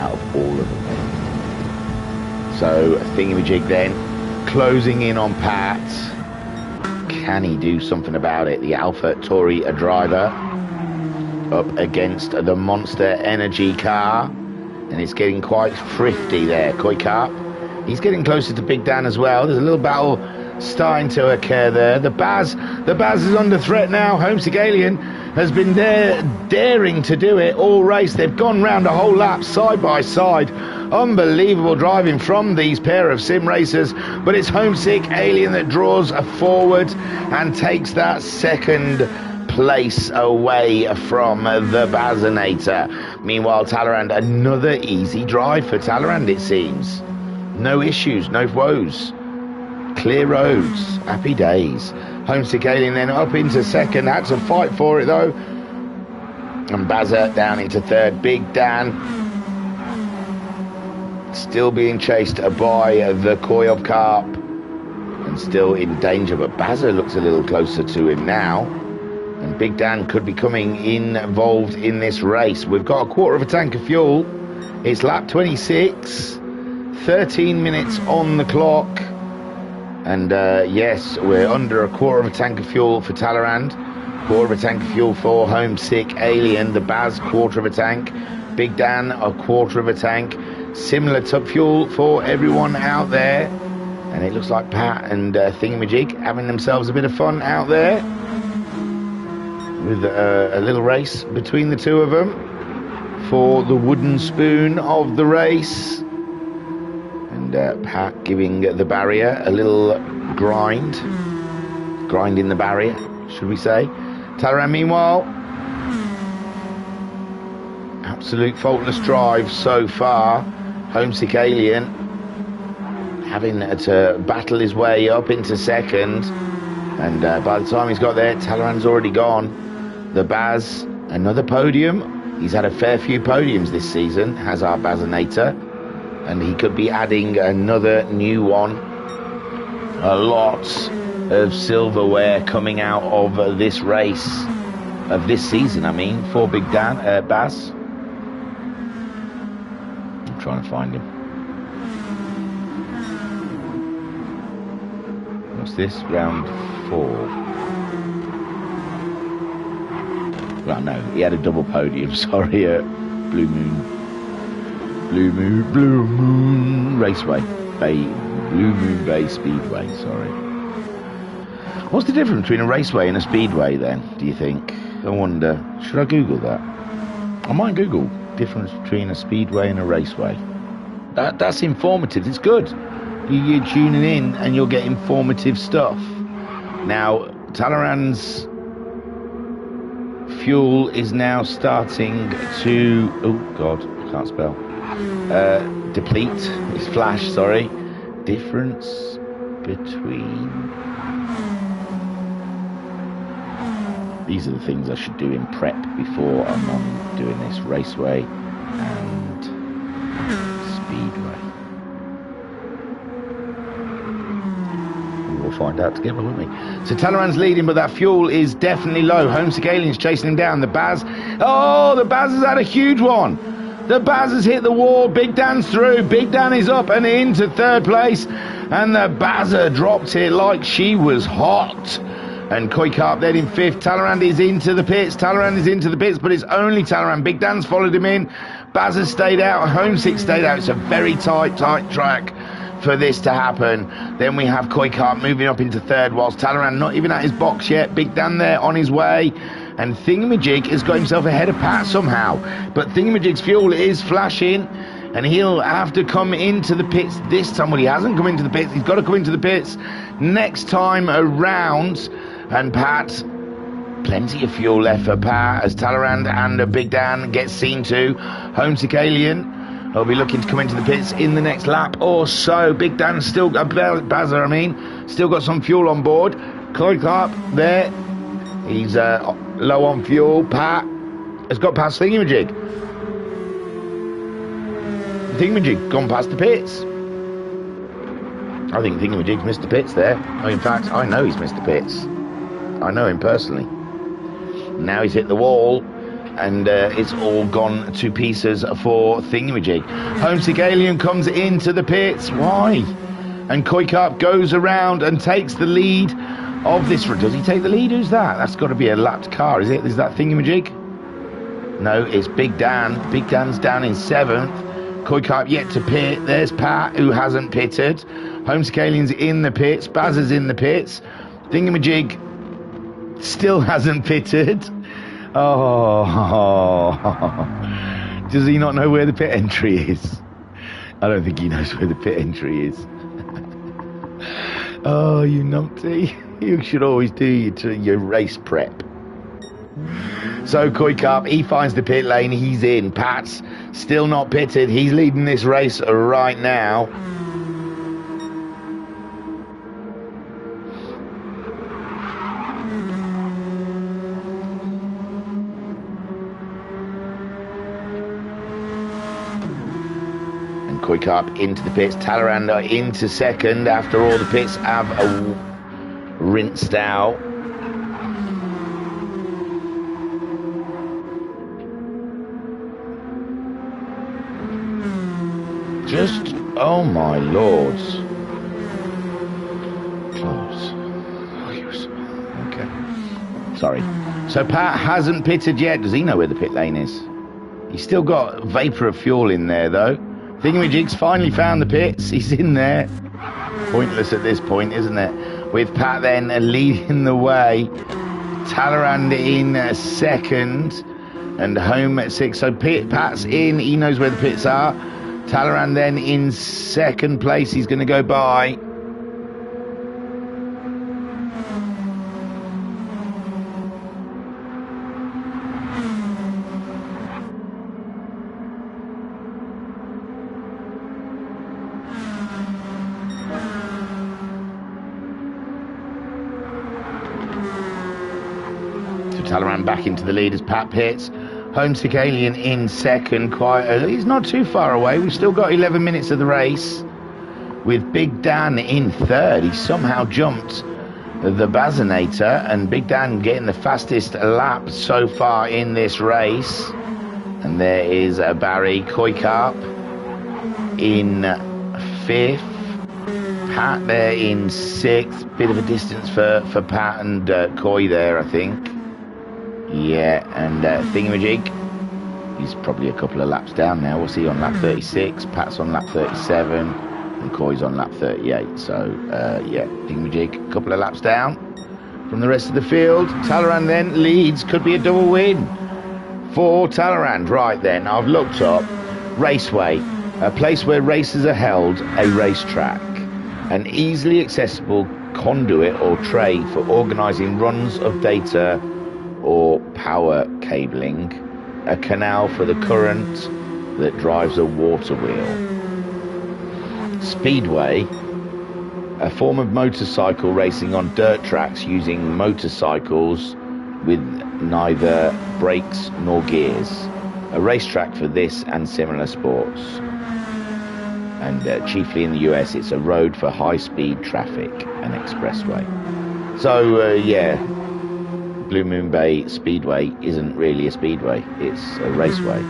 out of all of them. So Thingamajig then closing in on Pat. Can he do something about it? The Alpha Tauri driver up against the Monster Energy car, and it's getting quite thrifty there. Koikart, he's getting closer to Big Dan as well. There's a little battle starting to occur there. The Baz is under threat now. Homesick Alien has been there daring to do it all race. They've gone round a whole lap side by side. Unbelievable driving from these pair of sim racers, but it's Homesick Alien that draws forward and takes that second place away from the Bazinator. Meanwhile, Talleyrand, another easy drive for Talleyrand, it seems. No issues, no woes. Clear roads, happy days. Homesick Alien then up into second, had to fight for it though. And Bazza down into third. Big Dan still being chased by the Koyov Carp and still in danger, but Bazza looks a little closer to him now. And Big Dan could be coming involved in this race. We've got a quarter of a tank of fuel. It's lap 26, 13 minutes on the clock. And yes, we're under a quarter of a tank of fuel for Talleyrand, quarter of a tank of fuel for Homesick Alien, the Baz quarter of a tank, Big Dan a quarter of a tank, similar to fuel for everyone out there. And it looks like Pat and Thingamajig having themselves a bit of fun out there with a little race between the two of them for the wooden spoon of the race. Pat giving the barrier a little grinding the barrier, should we say. Talleyrand, meanwhile, absolute faultless drive so far. Homesick Alien having to battle his way up into second, and by the time he's got there, Talleyrand's already gone. The Baz, another podium. He's had a fair few podiums this season, has our Bazinator. And he could be adding another new one. A lot of silverware coming out of this race, of this season, I mean, for Big Dan, Baz. I'm trying to find him. What's this? Round 4. Well, no, he had a double podium, sorry, Blue Moon Raceway, Blue Moon Bay Speedway, sorry. What's the difference between a raceway and a speedway then, do you think? I wonder, should I Google that? I might Google difference between a speedway and a raceway. That's informative, it's good. You're tuning in and you'll get informative stuff. Now, Talleyrand's fuel is now starting to, oh God, I can't spell, deplete. It's flash, sorry. Difference between, these are the things I should do in prep before I'm on doing this raceway and speedway. We'll find out together, won't we? So Talleyrand's leading, but that fuel is definitely low. Homesick Alien's chasing him down. The Baz, oh, the Baz has had a huge one. The Baz has hit the wall. Big Dan's through. Big Dan is up and into third place, and the Bazza dropped it like she was hot. And Koikarp then in fifth. Talleyrand is into the pits. Talleyrand is into the pits, but it's only Talleyrand. Big Dan's followed him in. Baz has stayed out. Homesick stayed out. It's a very tight track for this to happen. Then we have Koikarp moving up into third, whilst Talleyrand not even at his box yet. Big Dan there on his way, and Thingamajig has got himself ahead of Pat somehow, but Thingamajig's fuel is flashing and he'll have to come into the pits this time. Well, he hasn't come into the pits. He's got to come into the pits next time around. And Pat, plenty of fuel left for Pat as Talleyrand and Big Dan get seen to. Homesick Alien will be looking to come into the pits in the next lap or so. Big Dan still, Bazza, still got some fuel on board. Koikarp there, he's low on fuel. Pat has got past Thingamajig. Thingamajig gone past the pits. I think Thingamajig's missed the pits there. Oh, in fact, I know he's missed the pits. I know him personally. Now he's hit the wall, and it's all gone to pieces for Thingamajig. Homesick Alien comes into the pits. Why? And Koikarp goes around and takes the lead of this. Does he take the lead? Who's that? That's got to be a lapped car, is it? Is that Thingamajig? No, it's Big Dan. Big Dan's down in seventh. Koikarp yet to pit. There's Pat, who hasn't pitted. Homesick Alien's in the pits. Baz is in the pits. Thingamajig still hasn't pitted. Oh, does he not know where the pit entry is? I don't think he knows where the pit entry is. Oh, you numpty. You should always do your race prep. So Koikarp, he finds the pit lane. He's in. Pat's still not pitted. He's leading this race right now. Koikarp into the pits. Talleyrand into second after all the pits have rinsed out. Just, oh my lords. Close. Okay. Sorry. So Pat hasn't pitted yet. Does he know where the pit lane is? He's still got vapor of fuel in there though. Thingamajig's finally found the pits. He's in there. Pointless at this point, isn't it? With Pat then leading the way. Talleyrand in second. And home at sixth. So Pat's in. He knows where the pits are. Talleyrand then in second place. He's going to go by. Talleyrand back into the lead as Pat pits. Homesick Alien in second. He's not too far away. We've still got 11 minutes of the race. With Big Dan in third. He somehow jumped the Bazinator, and Big Dan getting the fastest lap so far in this race. And there is Barry Koikarp in fifth. Pat there in sixth. Bit of a distance for Pat and Coy there, I think. Yeah, and Thingamajig, he's probably a couple of laps down now. What's he on, lap 36? Pat's on lap 37, and Coy's on lap 38. So, yeah, Thingamajig, a couple of laps down from the rest of the field. Talleyrand then leads, could be a double win for Talleyrand. Right then, I've looked up Raceway, a place where races are held, a racetrack. an easily accessible conduit or tray for organising runs of data or power cabling, a canal for the current that drives a water wheel. Speedway, a form of motorcycle racing on dirt tracks using motorcycles with neither brakes nor gears. A racetrack for this and similar sports. And chiefly in the US, it's a road for high-speed traffic, an expressway. So, yeah, Blue Moon Bay Speedway isn't really a speedway, it's a raceway.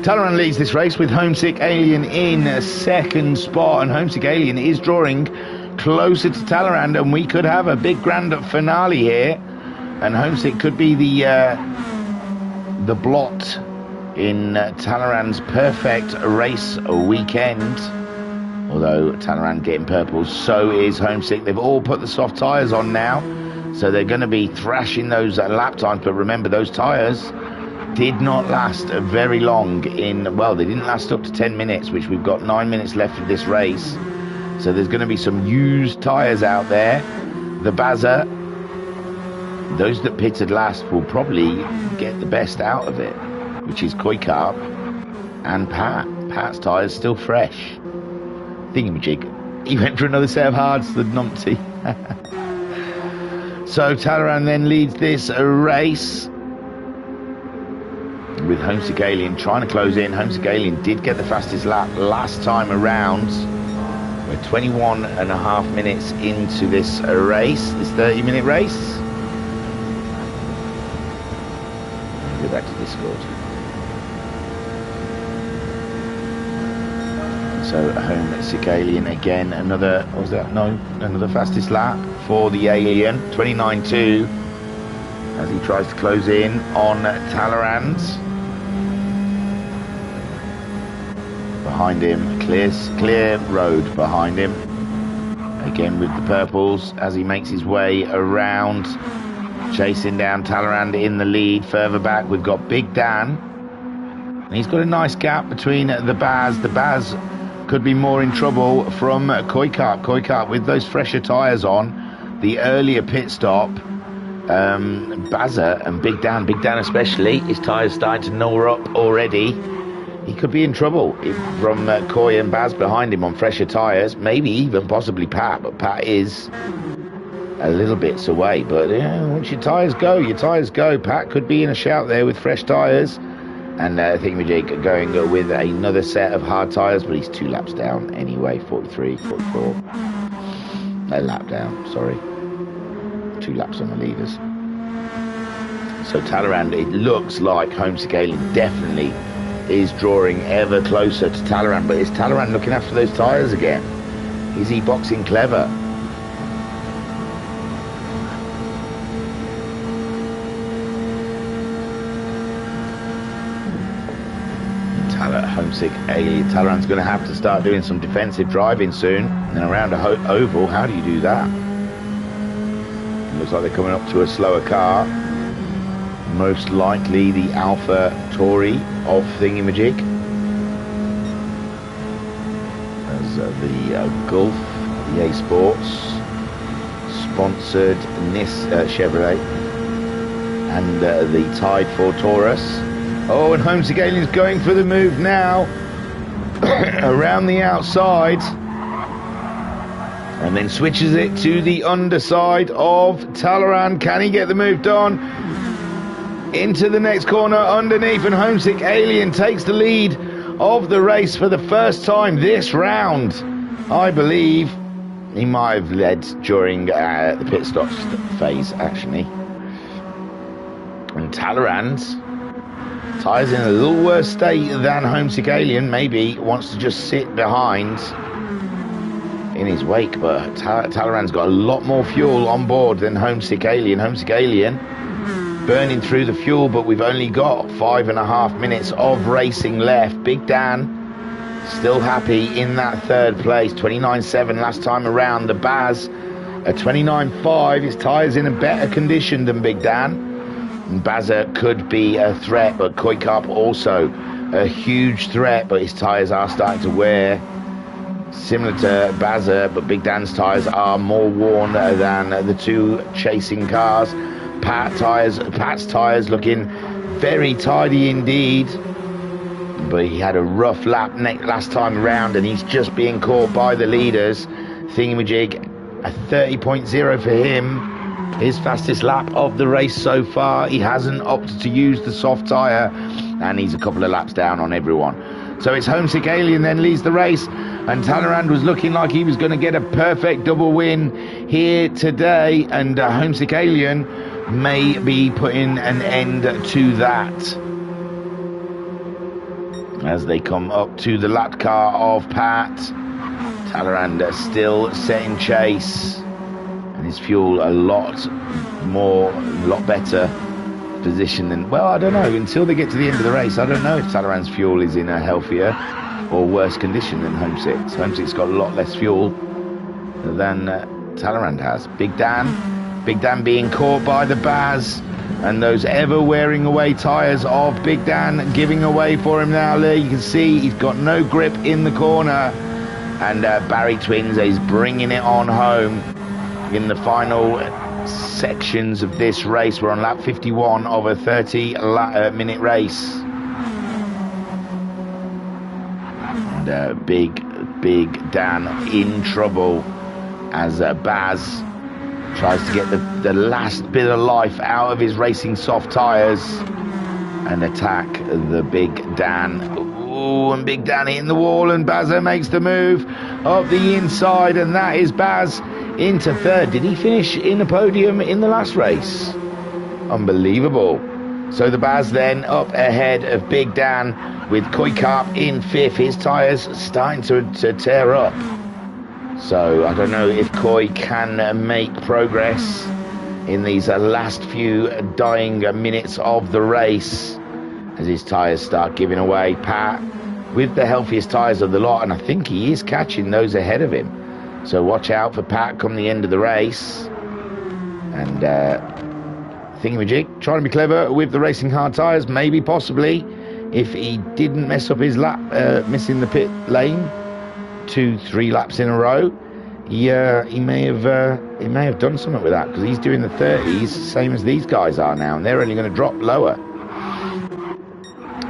Talaran leads this race with Homesick Alien in second spot, and Homesick Alien is drawing closer to Talaran, and we could have a big grand finale here, and Homesick could be the blot in Talaran's perfect race weekend. Although Talaran getting purple, so is Homesick. They've all put the soft tyres on now, so they're going to be thrashing those lap times. But remember, those tyres did not last very long well, they didn't last up to 10 minutes, which we've got 9 minutes left of this race. So there's going to be some used tyres out there. The Baza, those that pitted last will probably get the best out of it, which is Koi Carp and Pat. Pat's tyres still fresh. Thingamajig. He went for another set of hards, the numpty. So Talaran then leads this race with Homesick Alien trying to close in. Homesick Alien did get the fastest lap last time around. We're 21 and a half minutes into this race, this 30-minute race. Go back to Discord. So Homesick Alien again, another, what was that? No, another fastest lap for the Alien, 29.2, as he tries to close in on Talaran. Behind him, clear road behind him. Again with the purples as he makes his way around, chasing down Talaran in the lead. Further back, we've got Big Dan. And he's got a nice gap between the Baz. The Baz could be more in trouble from Koi Carp. Koi Carp with those fresher tyres on, the earlier pit stop. Bazza and Big Dan especially, his tyres starting to gnaw up already. He could be in trouble from Koi and Baz behind him on fresher tyres, maybe even possibly Pat, but Pat is a little bits away. But yeah, once your tyres go. Pat could be in a shout there with fresh tyres. And I think Thingamajig going with another set of hard tyres, but he's 2 laps down anyway, 43, 44. A lap down, sorry. 2 laps on the leaders. So Talaran, it looks like Homesick Alien definitely is drawing ever closer to Talaran, but is Talaran looking after those tyres again? Is he boxing clever? Homesick Alien. Talaran's going to have to start doing some defensive driving soon. And around a oval, how do you do that? It looks like they're coming up to a slower car. Most likely the Alpha Tauri of Thingamajig. As the Gulf, the A Sports, sponsored Chevrolet, and the Tide 4 Taurus. Oh, and Homesick Alien's going for the move now. Around the outside. And then switches it to the underside of Talaran. Can he get the move done? Into the next corner underneath, and Homesick Alien takes the lead of the race for the first time this round. I believe he might have led during the pit stops phase, actually. And Talaran's tyres in a little worse state than Homesick Alien. Maybe wants to just sit behind in his wake, but Talaran's got a lot more fuel on board than Homesick Alien. Homesick Alien burning through the fuel, but we've only got 5.5 minutes of racing left. Big Dan still happy in that third place, 29.7 last time around. The Baz at 29.5. His tyres in a better condition than Big Dan. And Bazza could be a threat, but Koi Carp also a huge threat, but his tyres are starting to wear. Similar to Bazza, but Big Dan's tyres are more worn than the two chasing cars. Pat's tyres looking very tidy indeed, but he had a rough lap last time around, and he's just being caught by the leaders. Thingamajig, a 30.0 for him, his fastest lap of the race so far. He hasn't opted to use the soft tyre, and he's a couple of laps down on everyone. So it's Homesick Alien then leads the race, and Talleyrand was looking like he was going to get a perfect double win here today, and Homesick Alien may be putting an end to that as they come up to the lap car of Pat. Talleyrand still setting chase, and his fuel a lot better position than, well, I don't know, until they get to the end of the race. I don't know if Talleyrand's fuel is in a healthier or worse condition than Homesick's. Homesick's got a lot less fuel than Talleyrand has. Big Dan being caught by the Baz, and those ever wearing away tyres of Big Dan giving away for him now. There you can see he's got no grip in the corner, and Barry Twins is bringing it on home in the final sections of this race. We're on lap 51 of a 30-minute race, and Big Dan in trouble as Baz tries to get the last bit of life out of his racing soft tyres and attack the Big Dan. Ooh, and Big Dan hitting the wall, and Bazza makes the move up the inside, and that is Baz into third. Did he finish in the podium in the last race? Unbelievable. So the Baz then up ahead of Big Dan with Koikarp in fifth. His tyres starting to tear up. So I don't know if Koi can make progress in these last few dying minutes of the race as his tyres start giving away. Pat with the healthiest tyres of the lot, and I think he is catching those ahead of him. So watch out for Pat come the end of the race. And Thingamajig trying to be clever with the racing hard tyres, maybe possibly if he didn't mess up his lap, missing the pit lane 2-3 laps in a row, he may have done something with that, because he's doing the 30s same as these guys are now, and they're only going to drop lower.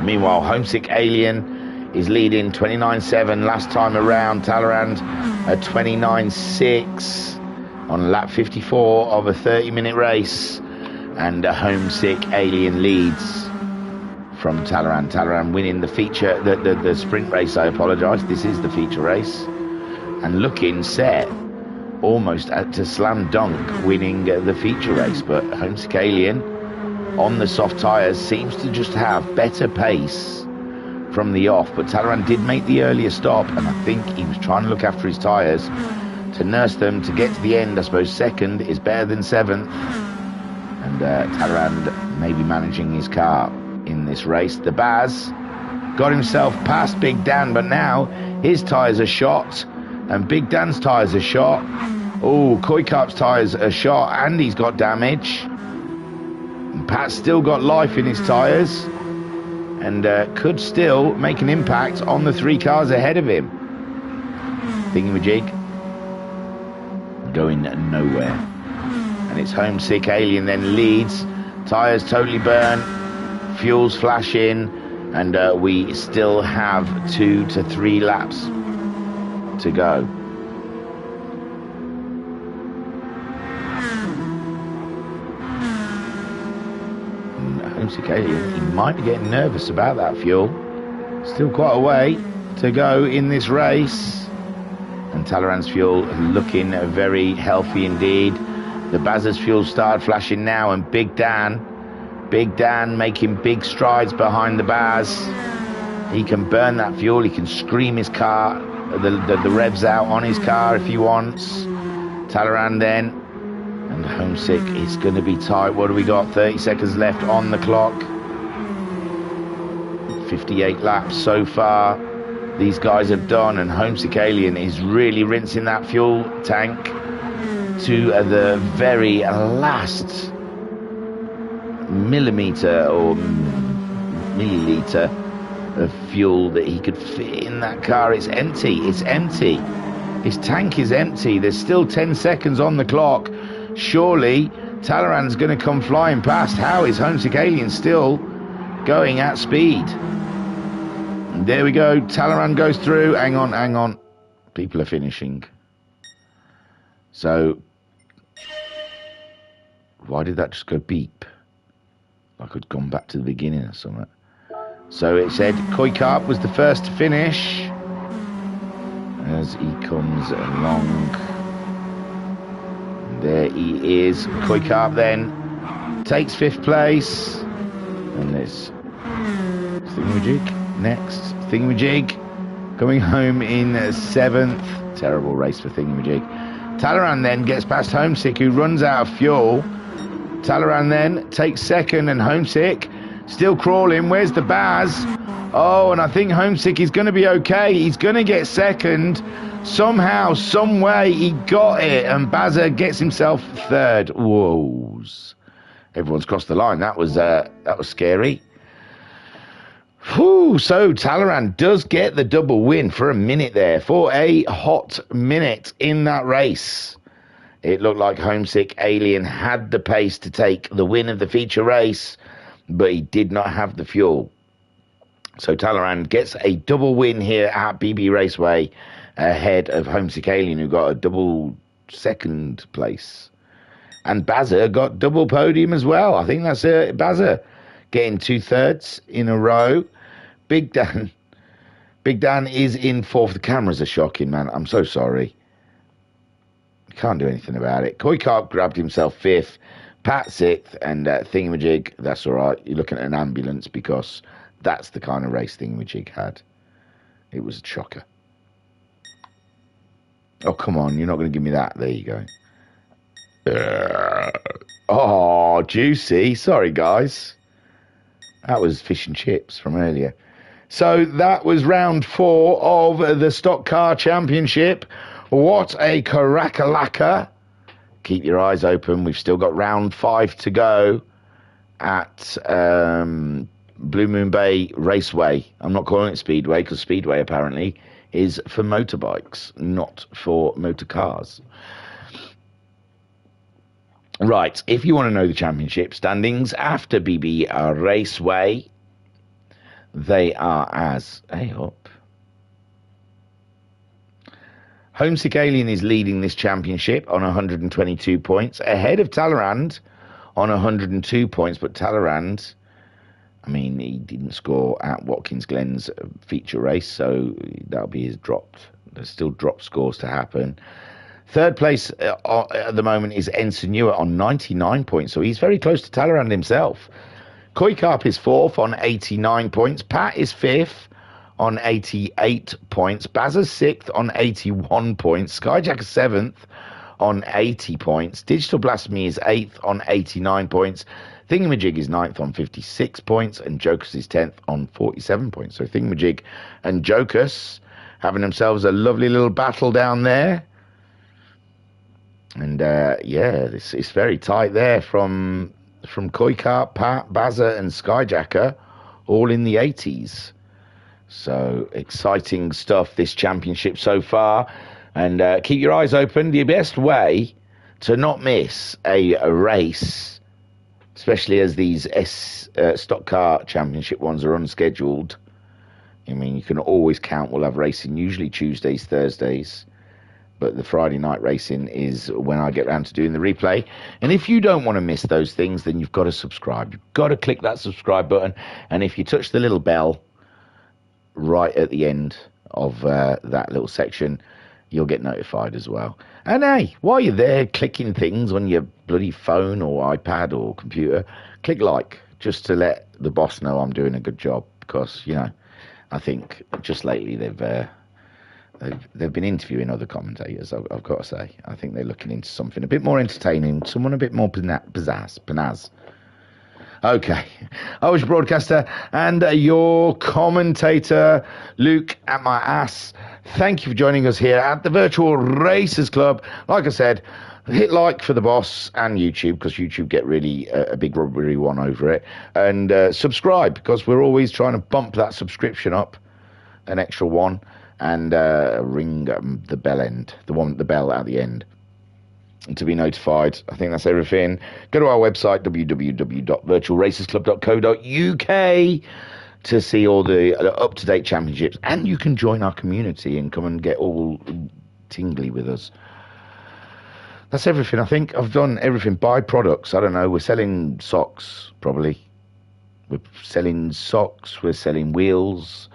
Meanwhile, Homesick Alien is leading 29.7 last time around. Talleyrand at 29.6 on lap 54 of a 30-minute race, and Homesick Alien leads from Talleyrand. Talleyrand winning the feature, the sprint race, I apologise. This is the feature race. And looking set almost to slam dunk winning the feature race. But Homesick Alien on the soft tyres seems to just have better pace from the off. But Talleyrand did make the earlier stop, and I think he was trying to look after his tyres to nurse them to get to the end. I suppose second is better than seventh. And Talleyrand may be managing his car in this race. The Baz got himself past Big Dan, but now his tyres are shot, and Big Dan's tyres are shot. Oh, Koikarp's tyres are shot, and he's got damage. And Pat's still got life in his tyres, and could still make an impact on the three cars ahead of him. Thingamajig going nowhere. And it's Homesick Alien then leads. Tyres totally burnt, fuel's flashing, and we still have 2 to 3 laps to go. And Homesick Alien, he might be getting nervous about that fuel. Still quite a way to go in this race. And Talleyrand's fuel looking very healthy indeed. The Bazza's fuel started flashing now, and Big Dan making big strides behind the Baz. He can burn that fuel, he can scream his car, the revs out on his car if he wants. Talleyrand then, and Homesick is going to be tight. What do we got? 30 seconds left on the clock. 58 laps so far these guys have done, and Homesick Alien is really rinsing that fuel tank to the very last millimetre or milliliter of fuel that he could fit in that car. It's empty. It's empty. His tank is empty. There's still 10 seconds on the clock. Surely Talleyrand's going to come flying past. How is Homesick Alien still going at speed? And there we go. Talleyrand goes through. Hang on. People are finishing. So, why did that just go beep? Like I'd gone back to the beginning or something. So it said Koikarp was the first to finish. As he comes along. There he is. Koikarp then takes 5th place. And there's Thingamajig next. Thingamajig coming home in 7th. Terrible race for Thingamajig. Talleyrand then gets past Homesick, who runs out of fuel. Talleyrand then takes 2nd, and Homesick still crawling. Where's the Baz? Oh, and I think Homesick is going to be okay. He's going to get 2nd. Somehow, some way, he got it. And Bazza gets himself 3rd. Whoa. Everyone's crossed the line. That was scary. Whew, so Talleyrand does get the double win for a minute there. For a hot minute in that race. It looked like Homesick Alien had the pace to take the win of the feature race, but he did not have the fuel. So Talleyrand gets a double win here at BB Raceway ahead of Homesick Alien, who got a double 2nd place. And Bazza got double podium as well. I think that's Bazza getting 2/3 in a row. Big Dan is in 4th. The cameras are shocking, man. I'm so sorry. Can't do anything about it. Koikarp grabbed himself 5th. Pat 6th. And Thingamajig, that's all right. You're looking at an ambulance because that's the kind of race Thingamajig had. It was a shocker. Oh, come on. You're not going to give me that. There you go. Oh, juicy. Sorry, guys. That was fish and chips from earlier. So that was round 4 of the Stock Car Championship. What a carakalaka. Keep your eyes open. We've still got round 5 to go at Blue Moon Bay Raceway. I'm not calling it Speedway because Speedway apparently is for motorbikes, not for motor cars. Right, if you want to know the championship standings after BB Raceway, they are as... Hey, up. Homesick Alien is leading this championship on 122 points, ahead of Talleyrand on 102 points, but Talleyrand, I mean, he didn't score at Watkins Glen's feature race, so that'll be his dropped. There's still drop scores to happen. 3rd place at the moment is Ensign Newer on 99 points, so he's very close to Talleyrand himself. Koikarp is 4th on 89 points. Pat is 5th on 88 points. Bazza's 6th on 81 points. Skyjack is 7th on 80 points. Digital Blasphemy is 8th on 89 points. Thingamajig is 9th on 56 points. And Jocus is 10th on 47 points. So Thingamajig and Jocus having themselves a lovely little battle down there. And yeah, it's very tight there from Koikarp, Pat, Bazza and Skyjacker, all in the 80s. So exciting stuff, this championship so far. And keep your eyes open. The best way to not miss a race, especially as these stock car championship ones are unscheduled. I mean, you can always count. We'll have racing usually Tuesdays, Thursdays. But the Friday night racing is when I get round to doing the replay. And if you don't want to miss those things, then you've got to subscribe. You've got to click that subscribe button. And if you touch the little bell right at the end of that little section, you'll get notified as well. And hey, while you're there clicking things on your bloody phone or iPad or computer, click like, just to let the boss know I'm doing a good job. Because, you know, I think just lately they've been interviewing other commentators, I've got to say. I think they're looking into something a bit more entertaining, someone a bit more pizzazz. Okay, I was your broadcaster and your commentator, Luke at my ass. Thank you for joining us here at the Virtual Racers Club. Like I said, hit like for the boss and YouTube, because YouTube get really a big rubbery one over it, and subscribe, because we're always trying to bump that subscription up an extra one, and ring the bell end, the bell at the end, and to be notified. I think that's everything. Go to our website, www.virtualracersclub.co.uk, to see all the up-to-date championships, and you can join our community and come and get all tingly with us. That's everything. I think I've done everything. Buy products. I don't know. We're selling socks, probably. We're selling socks. We're selling wheels.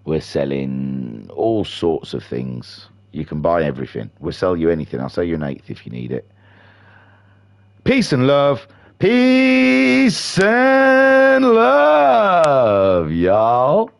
We're selling all sorts of things. You can buy everything. We'll sell you anything. I'll sell you an eighth if you need it. Peace and love. Peace and love, y'all.